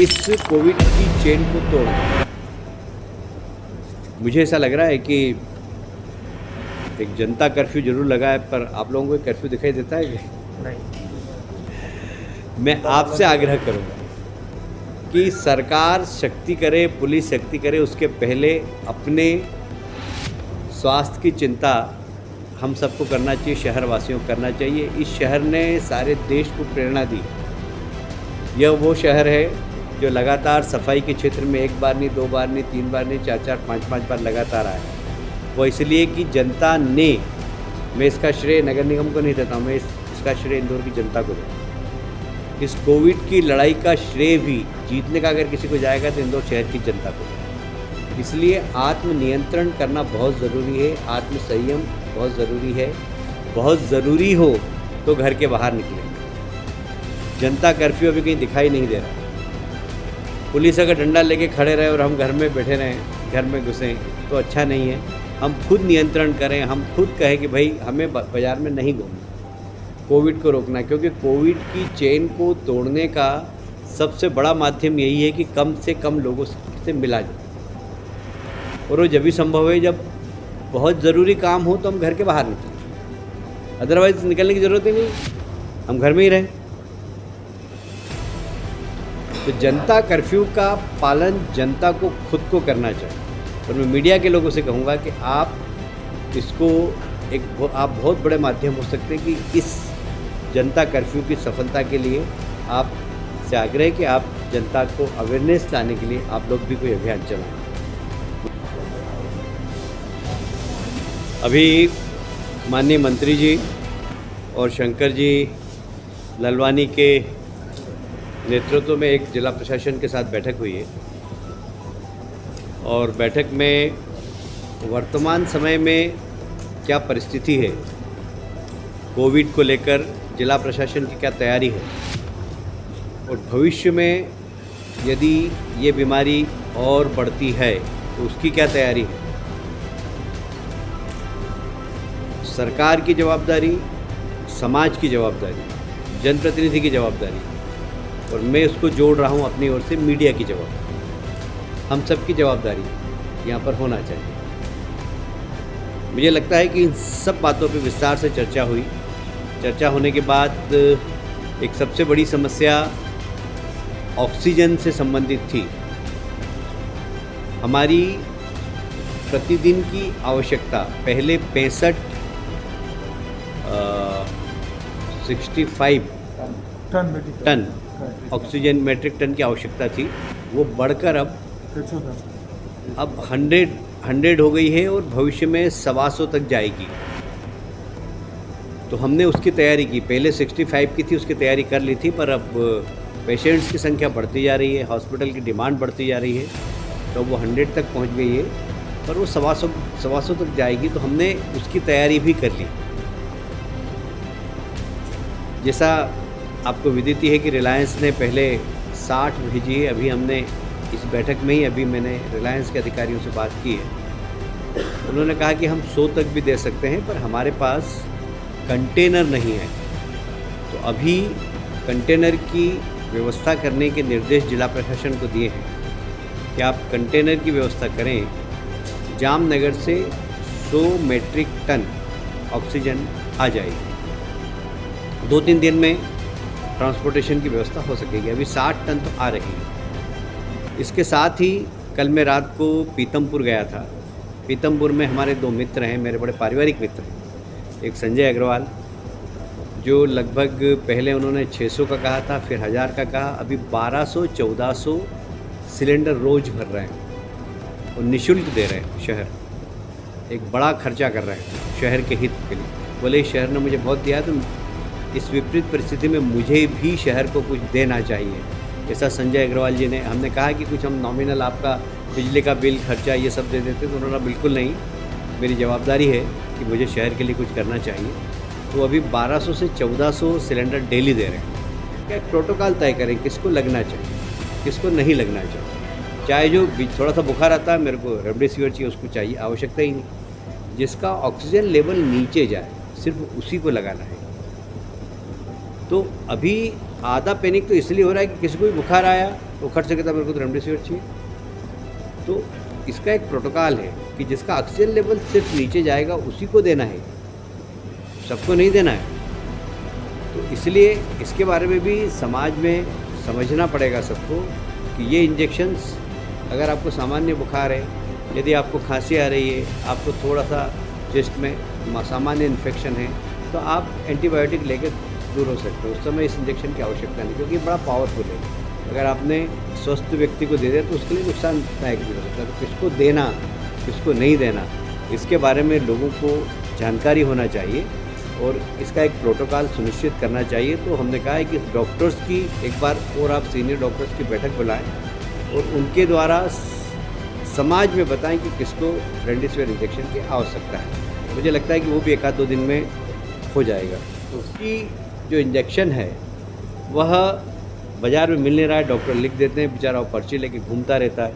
इस कोविड की चेन को तोड़, मुझे ऐसा लग रहा है कि एक जनता कर्फ्यू जरूर लगा है, पर आप लोगों को कर्फ्यू दिखाई देता है कि नहीं। मैं आपसे आग्रह करूंगा कि सरकार शक्ति करे, पुलिस शक्ति करे, उसके पहले अपने स्वास्थ्य की चिंता हम सबको करना चाहिए, शहरवासियों को करना चाहिए। इस शहर ने सारे देश को प्रेरणा दी। यह वो शहर है जो लगातार सफाई के क्षेत्र में एक बार नहीं, दो बार नहीं, तीन बार नहीं, चार चार पाँच पाँच बार लगातार आया। वो इसलिए कि जनता ने, मैं इसका श्रेय नगर निगम को नहीं देता हूँ, मैं इसका श्रेय इंदौर की जनता को देता हूँ। इस कोविड की लड़ाई का श्रेय भी जीतने का अगर किसी को जाएगा तो इंदौर शहर की जनता को देगा। इसलिए आत्मनियंत्रण करना बहुत ज़रूरी है, आत्मसंयम बहुत ज़रूरी है। बहुत ज़रूरी हो तो घर के बाहर निकलें। जनता कर्फ्यू अभी कहीं दिखाई नहीं दे रहा। पुलिस अगर डंडा लेके खड़े रहे और हम घर में बैठे रहें, घर में घुसें, तो अच्छा नहीं है। हम खुद नियंत्रण करें, हम खुद कहें कि भाई हमें बाज़ार में नहीं घूमना, कोविड को रोकना, क्योंकि कोविड की चेन को तोड़ने का सबसे बड़ा माध्यम यही है कि कम से कम लोगों से मिला जाए। और वो जब भी संभव है, जब बहुत ज़रूरी काम हो तो हम घर के बाहर निकलें, अदरवाइज़ निकलने की ज़रूरत ही नहीं, हम घर में ही रहें। तो जनता कर्फ्यू का पालन जनता को खुद को करना चाहिए। और मैं मीडिया के लोगों से कहूँगा कि आप इसको आप बहुत बड़े माध्यम हो सकते हैं कि इस जनता कर्फ्यू की सफलता के लिए आप से आग्रह है कि आप जनता को अवेयरनेस लाने के लिए आप लोग भी कोई अभियान चलाएं। अभी माननीय मंत्री जी और शंकर जी ललवानी के नेतृत्व में एक जिला प्रशासन के साथ बैठक हुई है, और बैठक में वर्तमान समय में क्या परिस्थिति है, कोविड को लेकर जिला प्रशासन की क्या तैयारी है, और भविष्य में यदि ये बीमारी और बढ़ती है तो उसकी क्या तैयारी है। सरकार की जवाबदारी, समाज की जवाबदारी, जनप्रतिनिधि की जवाबदारी, और मैं उसको जोड़ रहा हूँ अपनी ओर से मीडिया की जवाबदारी। हम सब की जवाबदारी यहाँ पर होना चाहिए। मुझे लगता है कि इन सब बातों पे विस्तार से चर्चा हुई। चर्चा होने के बाद एक सबसे बड़ी समस्या ऑक्सीजन से संबंधित थी। हमारी प्रतिदिन की आवश्यकता पहले 65 टन ऑक्सीजन मेट्रिक टन की आवश्यकता थी, वो बढ़कर अब 100 हो गई है और भविष्य में 125 तक जाएगी। तो हमने उसकी तैयारी की। पहले 65 की थी, उसकी तैयारी कर ली थी, पर अब पेशेंट्स की संख्या बढ़ती जा रही है, हॉस्पिटल की डिमांड बढ़ती जा रही है, तो वो 100 तक पहुंच गई है, पर वो 125 तक जाएगी। तो हमने उसकी तैयारी भी कर ली। जैसा आपको विदित है कि रिलायंस ने पहले 60 भेजी है। अभी हमने इस बैठक में ही अभी मैंने रिलायंस के अधिकारियों से बात की है। उन्होंने कहा कि हम 100 तक भी दे सकते हैं, पर हमारे पास कंटेनर नहीं है। तो अभी कंटेनर की व्यवस्था करने के निर्देश जिला प्रशासन को दिए हैं कि आप कंटेनर की व्यवस्था करें। जामनगर से 100 मेट्रिक टन ऑक्सीजन आ जाएगी। 2-3 दिन में ट्रांसपोर्टेशन की व्यवस्था हो सकेगी। अभी 60 टन तो आ रही है। इसके साथ ही कल मैं रात को पीतमपुर गया था। पीतमपुर में हमारे 2 मित्र हैं, मेरे बड़े पारिवारिक मित्र हैं। एक संजय अग्रवाल, जो लगभग पहले उन्होंने 600 का कहा था, फिर 1000 का कहा, अभी 1200-1400 सिलेंडर रोज़ भर रहे हैं और निःशुल्क दे रहे हैं। शहर एक बड़ा खर्चा कर रहे हैं शहर के हित के लिए। बोले शहर ने मुझे बहुत दिया, तो इस विपरीत परिस्थिति में मुझे भी शहर को कुछ देना चाहिए। जैसा संजय अग्रवाल जी ने, हमने कहा कि कुछ हम नॉमिनल आपका बिजली का बिल, खर्चा ये सब दे देते, तो उन्होंने बिल्कुल नहीं, मेरी जवाबदारी है कि मुझे शहर के लिए कुछ करना चाहिए। तो अभी 1200 से 1400 सिलेंडर डेली दे रहे हैं। क्या प्रोटोकॉल तय करें किसको लगना चाहिए, किसको नहीं लगना चाहिए। चाहे जो थोड़ा सा बुखार आता है, मेरे को रेमडेसिविर चाहिए, उसको चाहिए, आवश्यकता ही नहीं। जिसका ऑक्सीजन लेवल नीचे जाए सिर्फ उसी को लगाना है। तो अभी आधा पैनिक तो इसलिए हो रहा है कि किसी को भी बुखार आया तो खर्च सके तो मेरे को तो रेमडेसिविर चाहिए। तो इसका एक प्रोटोकॉल है कि जिसका ऑक्सीजन लेवल सिर्फ नीचे जाएगा उसी को देना है, सबको नहीं देना है। तो इसलिए इसके बारे में भी समाज में समझना पड़ेगा सबको कि ये इंजेक्शंस, अगर आपको सामान्य बुखार है, यदि आपको खांसी आ रही है, आपको थोड़ा सा चेस्ट में सामान्य इन्फेक्शन है, तो आप एंटीबायोटिक लेकर दूर हो सकते हो। उस समय इस इंजेक्शन की आवश्यकता नहीं, क्योंकि बड़ा पावरफुल है। अगर आपने स्वस्थ व्यक्ति को दे दिया तो उसके लिए नुकसानदायक भी हो सकता है। तो किसको देना, किसको नहीं देना, इसके बारे में लोगों को जानकारी होना चाहिए और इसका एक प्रोटोकॉल सुनिश्चित करना चाहिए। तो हमने कहा है कि डॉक्टर्स की एक बार और आप सीनियर डॉक्टर्स की बैठक बुलाएं और उनके द्वारा समाज में बताएं कि किसको रेमडेसिविर इंजेक्शन की आवश्यकता है। मुझे लगता है कि वो भी 1-2 दिन में हो जाएगा। तो उसकी जो इंजेक्शन है वह बाज़ार में मिल नहीं रहा है, डॉक्टर लिख देते हैं, बेचारा वो पर्ची लेके घूमता रहता है।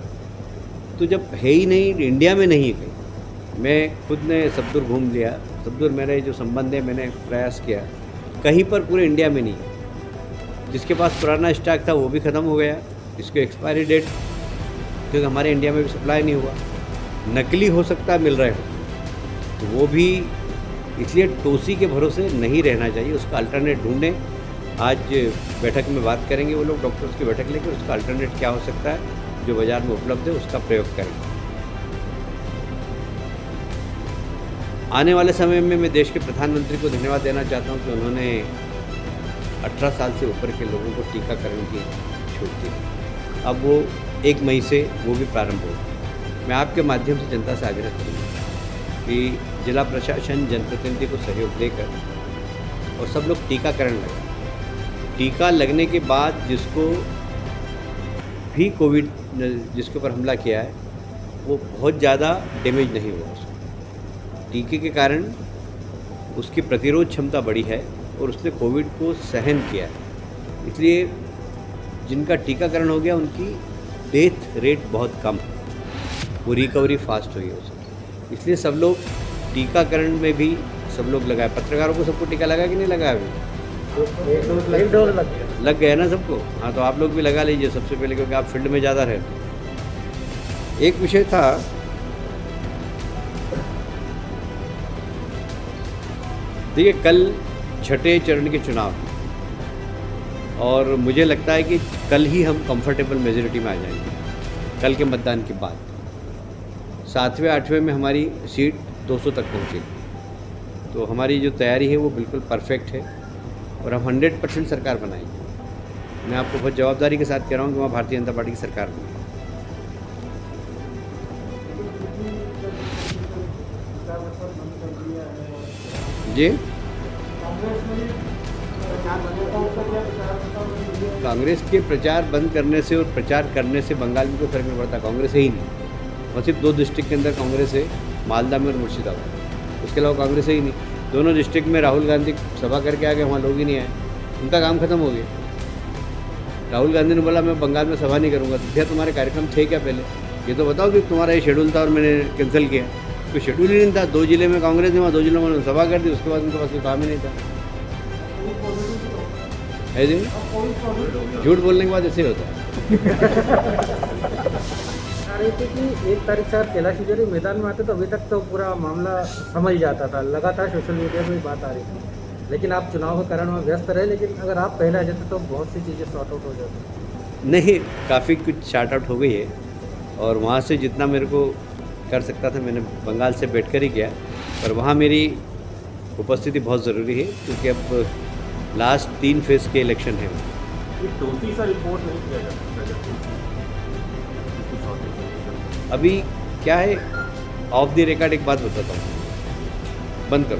तो जब है ही नहीं, इंडिया में नहीं है कहीं। मैं खुद ने सबदुर घूम लिया, सबदुर मेरे जो संबंध है, मैंने प्रयास किया, कहीं पर पूरे इंडिया में नहीं है। जिसके पास पुराना स्टॉक था वो भी ख़त्म हो गया, इसकी एक्सपायरी डेट, क्योंकि हमारे इंडिया में भी सप्लाई नहीं हुआ। नकली हो सकता है मिल रहे हो, तो वो भी, इसलिए टोसी के भरोसे नहीं रहना चाहिए, उसका अल्टरनेट ढूंढें। आज बैठक में बात करेंगे वो लोग, डॉक्टर्स की बैठक लेकर, उसका अल्टरनेट क्या हो सकता है जो बाज़ार में उपलब्ध है उसका प्रयोग करेंगे। आने वाले समय में मैं देश के प्रधानमंत्री को धन्यवाद देना चाहता हूं कि उन्होंने 18 साल से ऊपर के लोगों को टीकाकरण की छूट दी। अब वो 1 मई से वो भी प्रारंभ होगा। मैं आपके माध्यम से जनता से आग्रह करूँगा कि जिला प्रशासन जनप्रतिनिधि को सहयोग देकर और सब लोग टीकाकरण लगाएं। टीका लगने के बाद जिसको भी कोविड, जिसके ऊपर हमला किया है, वो बहुत ज़्यादा डैमेज नहीं हुआ उसको। टीके के कारण उसकी प्रतिरोध क्षमता बढ़ी है और उसने कोविड को सहन किया है। इसलिए जिनका टीकाकरण हो गया उनकी डेथ रेट बहुत कम है, वो रिकवरी फास्ट हुई है उसकी। इसलिए सब लोग टीकाकरण में भी सब लोग लगाए। पत्रकारों को सबको टीका लगा कि नहीं लगा अभी? एक डोज लग गया ना सबको? हाँ, तो आप लोग भी लगा लीजिए सबसे पहले, क्योंकि आप फील्ड में ज़्यादा रहते। एक विषय था, देखिए कल 6ठे चरण के चुनाव हैं और मुझे लगता है कि कल ही हम कंफर्टेबल मेजॉरिटी में आ जाएंगे। कल के मतदान के बाद 7वें 8वें में हमारी सीट 200 तक पहुँचेगी। तो हमारी जो तैयारी है वो बिल्कुल परफेक्ट है और हम 100% सरकार बनाएंगे। मैं आपको बहुत जवाबदारी के साथ कह रहा हूँ कि वहाँ भारतीय जनता पार्टी की सरकार बनेगी। जी, कांग्रेस के प्रचार बंद करने से और प्रचार करने से बंगाल में कोई फर्क नहीं पड़ता। कांग्रेस है ही नहीं, और सिर्फ 2 डिस्ट्रिक्ट के अंदर कांग्रेस है, मालदा में और मुर्शिदाबाद। उसके अलावा कांग्रेस है ही नहीं। दोनों डिस्ट्रिक्ट में राहुल गांधी सभा करके आ गए, वहाँ लोग ही नहीं आए, उनका काम खत्म हो गया। राहुल गांधी ने बोला मैं बंगाल में सभा नहीं करूँगा। तो भैया तुम्हारे कार्यक्रम थे क्या पहले? ये तो बताओ कि तुम्हारा ये शेड्यूल था और मैंने कैंसिल किया। कोई शेड्यूल ही नहीं था। 2 जिले में कांग्रेस ने, वहाँ 2 जिलों में उन्होंने सभा कर दी, उसके बाद उनके पास कोई काम ही नहीं था। है जी, झूठ बोलने के बाद ऐसे ही होता है। रही थी कि 1 तारीख से आप कैलाश विजयवर्गीय मैदान में आते तो अभी तक तो पूरा मामला समझ जाता था, लगातार सोशल मीडिया में बात आ रही थी। लेकिन आप चुनाव के कारण में व्यस्त रहे, लेकिन अगर आप पहले आ जाते तो बहुत सी चीज़ें सॉर्ट आउट हो जाती। नहीं, काफ़ी कुछ शॉर्ट आउट हो गई है और वहाँ से जितना मेरे को कर सकता था मैंने बंगाल से बैठ कर ही किया। पर वहाँ मेरी उपस्थिति बहुत ज़रूरी है, क्योंकि अब लास्ट 3 फेज़ के इलेक्शन है। रिपोर्ट नहीं किया जा सकता अभी क्या है, ऑफ द रिकॉर्ड एक बात बताता हूँ, बंद करो।